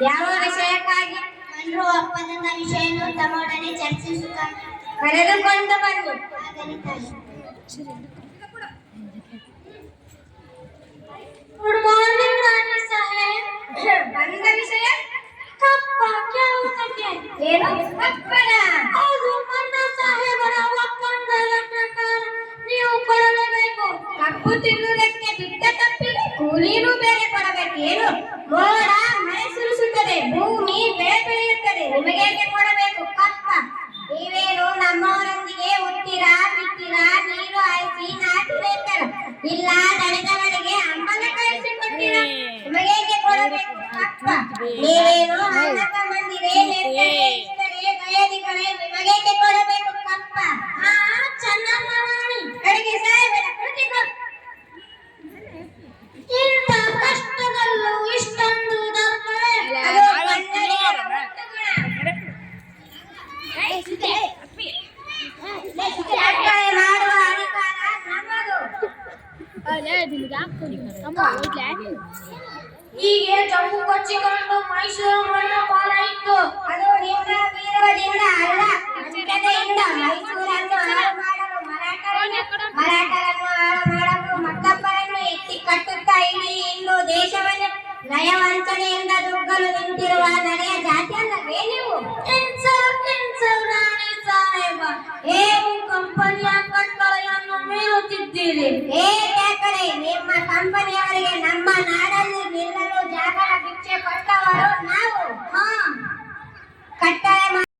ಯಾವ ವಿಷಯಕ್ಕಾಗಿ? ಎಲ್ಲರೂ ಒಪ್ಪಂದದ ವಿಷಯವನ್ನು ತಮ್ಮೊಡನೆ ಚರ್ಚಿಸುತ್ತಾರೆ. ಕರೆದುಕೊಂಡು ಬಂದು ಆಗಲಿದ್ದಾರೆ. ಗುಡ್ ಮಾರ್ನಿಂಗ್ ರಾಣಿ ಸಾಹೇಬ್. ಬಂದ ವಿಷಯ ಕಪ್ಪ ಕೇಳುವುದಕ್ಕೆ. ಏನು ಕಪ್ಪನ? ಹೌದು, ನನ್ನ ಸಾಹೇಬರ ಒಪ್ಪಂದದ ಪ್ರಕಾರ ನೀವು ಕೊಡಲೇಬೇಕು. ಕಪ್ಪು ತಿನ್ನುವುದಕ್ಕೆ ಬಿಟ್ಟ ತಪ್ಪಿಗೆ ಕೂಲಿನೂ ಬೇರೆ ಕೊಡಬೇಕು. ಏನು? ಮೋಡ ಮಳೆ ಸುರಿಸುತ್ತದೆ, ಭೂಮಿ ಬೆಳೆ ಬೆಳೆಯುತ್ತದೆ, ನಿಮಗೇಕೆ ಕೊಡಬೇಕು ಕಪ್ಪ? ನೀವೇನು ನಮ್ಮವರೊಂದಿಗೆ ಹುಟ್ಟಿರಾ, ಬಿಟ್ಟಿರಾ, ನೀರು ಹಾಯಿಸಿ ನಾಟಿರೇತರ, ಇಲ್ಲ ನಡೆದವರಿಗೆ ಅಮ್ಮನ ಕಳಿಸಿಕೊಟ್ಟಿರ, ನಿಮಗೇಕೆ ಕೊಡಬೇಕು ಕಪ್ಪ? ನೀವೇನು ಅಣ್ಣ ತಮ್ಮಂದಿರೇ, ನೆಂಟರೇ, ದಯಾದಿಗಳೇ, ನಿಮಗೇಕೆ ಕೊಡಬೇಕು ಕಪ್ಪ? ಚೆನ್ನಮ್ಮ ರಾಣಿ ಕಡೆಗೆ ಸಾಹೇಬರ ಕೃತಿಗಳು. ಇಂಥ ಕಷ್ಟದಲ್ಲೂ ಇಷ್ಟೊಂದು ದೊರಕರೆ ಅದು ಕನ್ನಡಿಗರ ಮುತ್ತುಗುಣ. ಸಕ್ಕರೆ ಮಾಡುವ ಅಧಿಕಾರ ನಮ್ಮದು. ಹೀಗೆ ಜಮ್ಮು ಕೊಚ್ಚಿಕೊಂಡು ಮೈಸೂರು ಮಣ್ಣು ಪಾಲಾಯಿತು. ಅದು ನಿಮ್ಮ ವೀರದಿಂದ ಅಲ್ಲ, ಅಂತ್ಯತೆಯಿಂದ. ಮೈಸೂರನ್ನು ಹಾಳು ಮಾಡಲು ಮರಾಠರನ್ನು ಹಾಳು ಮಾಡಲು ಮತ್ತೊಬ್ಬರನ್ನು ಎತ್ತಿ ಕಟ್ಟುತ್ತಾ ಇಡೀ ಹಿಂದೂ ದೇಶವನ್ನು ನಯವಂಚನೆಯಿಂದ ದುಗ್ಗಲು ನಿಂತಿರುವ ನಡೆಯ ಜಾತಿಯಲ್ಲವೇ ನೀವು? ರಾಣಿ ಸಾಹೇಬ, ಏನು ಕಂಪನಿಯ ಕಟ್ಟಳೆಯನ್ನು ಮೀರುತ್ತಿದ್ದೀರಿ? ಏಕೆ ನಿಮ್ಮ ಕಂಪನಿಯವರಿಗೆ ನಮ್ಮ ನಾಡಲ್ಲಿ ನಿಲ್ಲಲು ಜಾಗರ ಭಿಕ್ಷೆ ಕೊಟ್ಟವರು ನಾವು. ಕಟ್ಟಳೆ